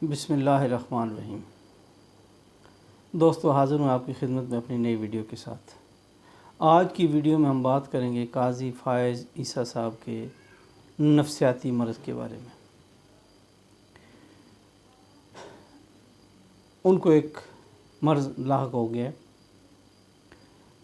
بسم اللہ الرحمن الرحیم۔ دوستو، حاضر ہوں آپ کی خدمت میں اپنی نئی ویڈیو کے ساتھ۔ آج کی ویڈیو میں ہم بات کریں گے قاضی فائز عیسیٰ صاحب کے نفسیاتی مرض کے بارے میں۔ ان کو ایک مرض لاحق ہو گیا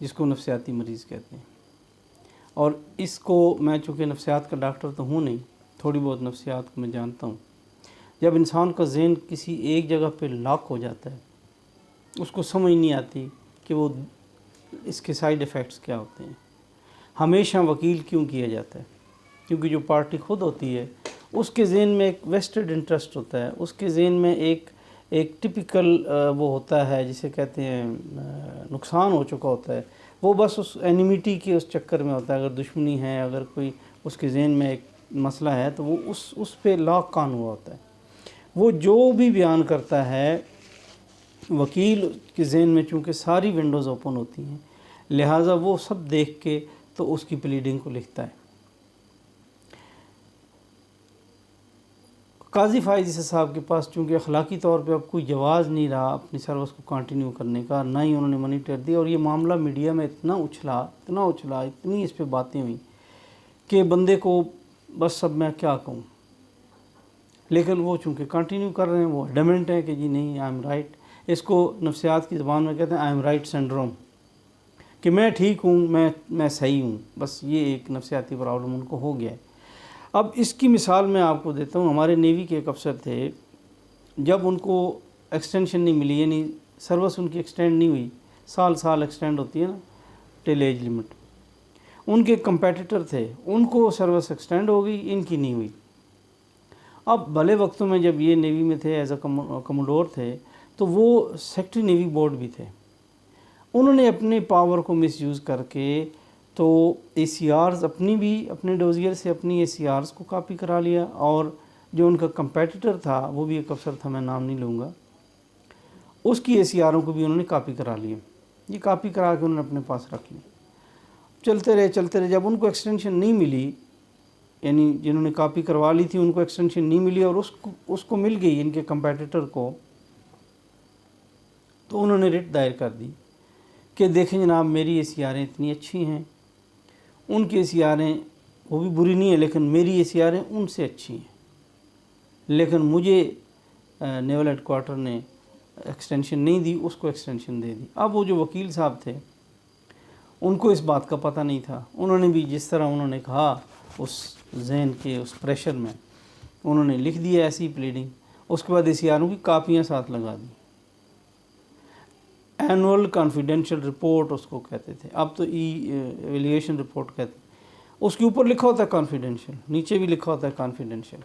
جس کو نفسیاتی مریض کہتے ہیں، اور اس کو میں چونکہ نفسیات کا ڈاکٹر تو ہوں نہیں، تھوڑی بہت نفسیات کو میں جانتا ہوں۔ جب انسان کا ذہن کسی ایک جگہ پہ لاک ہو جاتا ہے، اس کو سمجھ نہیں آتی کہ وہ اس کے سائیڈ ایفیکٹس کیا ہوتے ہیں۔ ہمیشہ وکیل کیوں کیا جاتا ہے؟ کیونکہ جو پارٹی خود ہوتی ہے اس کے ذہن میں ایک ویسٹڈ انٹرسٹ ہوتا ہے، اس کے ذہن میں ایک ٹپیکل وہ ہوتا ہے جسے کہتے ہیں نقصان ہو چکا ہوتا ہے، وہ بس اس اینیمیٹی کے اس چکر میں ہوتا ہے۔ اگر دشمنی ہے، اگر کوئی اس کے ذہن میں ایک مسئلہ ہے تو وہ اس پہ لاک کان ہوا ہوتا ہے۔ وہ جو بھی بیان کرتا ہے، وکیل کے ذہن میں چونکہ ساری ونڈوز اوپن ہوتی ہیں، لہٰذا وہ سب دیکھ کے تو اس کی پلیڈنگ کو لکھتا ہے۔ قاضی فائز عیسیٰ صاحب کے پاس چونکہ اخلاقی طور پہ اب کوئی جواز نہیں رہا اپنی سروس کو کنٹینیو کرنے کا، نہ ہی انہوں نے مانیٹر دی، اور یہ معاملہ میڈیا میں اتنا اچھلا، اتنی اس پہ باتیں ہوئیں کہ بندے کو بس اب میں کیا کہوں۔ لیکن وہ چونکہ کنٹینیو کر رہے ہیں، وہ ایڈمنٹ ہیں کہ جی نہیں، آئی ایم رائٹ۔ اس کو نفسیات کی زبان میں کہتے ہیں آئی ایم رائٹ سنڈروم، کہ میں ٹھیک ہوں، میں صحیح ہوں۔ بس یہ ایک نفسیاتی پرابلم ان کو ہو گیا ہے۔ اب اس کی مثال میں آپ کو دیتا ہوں۔ ہمارے نیوی کے ایک افسر تھے، جب ان کو ایکسٹینشن نہیں ملی، یعنی سروس ان کی ایکسٹینڈ نہیں ہوئی، سال ایکسٹینڈ ہوتی ہے نا ٹل ایج لمٹ، ان کے کمپیٹیٹر تھے، ان کو سروس ایکسٹینڈ ہو گئی، ان کی نہیں ہوئی۔ اب بھلے وقتوں میں جب یہ نیوی میں تھے، ایز اے کموڈور تھے، تو وہ سیکٹری نیوی بورڈ بھی تھے۔ انہوں نے اپنے پاور کو مس یوز کر کے تو اے سی آرز اپنے ڈوزیئر سے اپنی اے سی آرز کو کاپی کرا لیا، اور جو ان کا کمپیٹیٹر تھا وہ بھی ایک افسر تھا، میں نام نہیں لوں گا، اس کی اے سی آروں کو بھی انہوں نے کاپی کرا لیا۔ یہ کاپی کرا کے انہوں نے اپنے پاس رکھ لی۔ چلتے رہے، جب ان کو ایکسٹینشن نہیں ملی، یعنی جنہوں نے کاپی کروا لی تھی ان کو ایکسٹینشن نہیں ملی اور اس کو مل گئی ان کے کمپیٹیٹر کو، تو انہوں نے رٹ دائر کر دی کہ دیکھیں جناب، میری اے سی آریں اتنی اچھی ہیں، ان کی اے سی آریں وہ بھی بری نہیں ہیں، لیکن میری اے سی آریں ان سے اچھی ہیں، لیکن مجھے نیول ہیڈ کوارٹر نے ایکسٹینشن نہیں دی، اس کو ایکسٹینشن دے دی۔ اب وہ جو وکیل صاحب تھے ان کو اس بات کا پتہ نہیں تھا، انہوں نے بھی جس طرح انہوں نے کہا اس ذہن کے اس پریشر میں انہوں نے لکھ دیا ایسی پلیڈنگ، اس کے بعد اے سی آروں کی کاپیاں ساتھ لگا دی۔ اینول کانفیڈینشیل رپورٹ اس کو کہتے تھے، اب تو ایویلیویشن رپورٹ کہتے ہیں۔ اس کے اوپر لکھا ہوتا ہے کانفیڈینشیل، نیچے بھی لکھا ہوتا ہے کانفیڈینشیل۔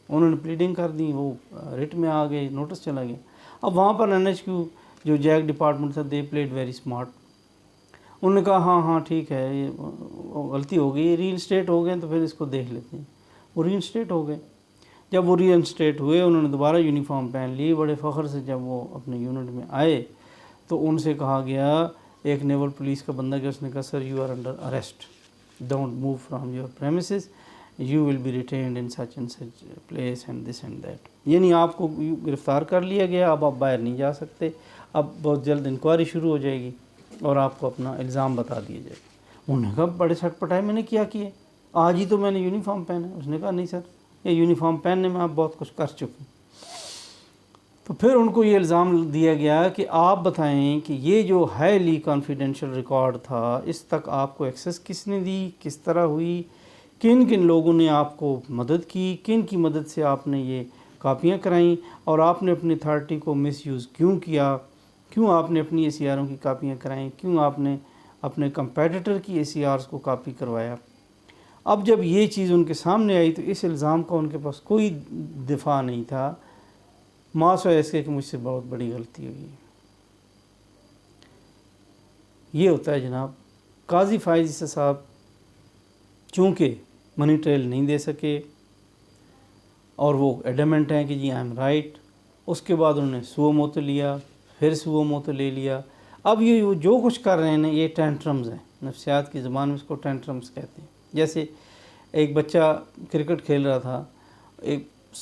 انہوں نے پلیڈنگ کر دی، وہ ریٹ میں آ گئے، نوٹس چلا گیا۔ اب وہاں پر NHQ جو جیک ڈپارٹمنٹ تھا، دے پلیڈ ویری اسمارٹ۔ انہوں نے کہا ہاں ٹھیک ہے، یہ غلطی ہو گئی، ری انسٹیٹ ہو گئے تو پھر اس کو دیکھ لیتے ہیں۔ وہ ری انسٹیٹ ہو گئے۔ جب وہ ری انسٹیٹ ہوئے، انہوں نے دوبارہ یونیفارم پہن لی، بڑے فخر سے جب وہ اپنے یونٹ میں آئے تو ان سے کہا گیا، ایک نیول پولیس کا بندہ کہ اس نے کہا sir you are under arrest, don't move from your premises, you will be retained in such and such place and this and that, یعنی آپ کو گرفتار کر لیا گیا، اب آپ باہر نہیں جا سکتے، اب بہت جلد انکوائری شروع ہو جائے گی اور آپ کو اپنا الزام بتا دیا جائے گا۔ انہوں نے کہا بڑے چھٹ پٹائے، میں نے کیا کیا، آج ہی تو میں نے یونیفارم پہنا ہے۔ اس نے کہا نہیں سر، یہ یونیفارم پہننے میں آپ بہت کچھ کر چکے ہیں۔ تو پھر ان کو یہ الزام دیا گیا کہ آپ بتائیں کہ یہ جو ہائیلی کانفیڈینشیل ریکارڈ تھا، اس تک آپ کو ایکسیس کس نے دی، کس طرح ہوئی، کن کن لوگوں نے آپ کو مدد کی، کن کی مدد سے آپ نے یہ کاپیاں کرائیں، اور آپ نے اپنی اتھارٹی کو مس یوز کیوں کیا، کیوں آپ نے اپنی اے سی آروں کی کاپیاں کرائیں، کیوں آپ نے اپنے کمپیٹیٹر کی اے سی آرز کو کاپی کروایا۔ اب جب یہ چیز ان کے سامنے آئی تو اس الزام کا ان کے پاس کوئی دفاع نہیں تھا، سوائے اس کے کہ مجھ سے بہت بڑی غلطی ہوئی۔ یہ ہوتا ہے جناب، قاضی فائز عیسیٰ صاحب چونکہ منی ٹریل نہیں دے سکے اور وہ ایڈمنٹ ہیں کہ جی آئی ایم رائٹ، اس کے بعد انہوں نے سو موتو لیا، پھر سو موتو لے لیا۔ اب یہ جو کچھ کر رہے ہیں نا، یہ ٹینٹرمز ہیں، نفسیات کی زبان میں اس کو ٹینٹرمز کہتے ہیں۔ جیسے ایک بچہ کرکٹ کھیل رہا تھا، ایک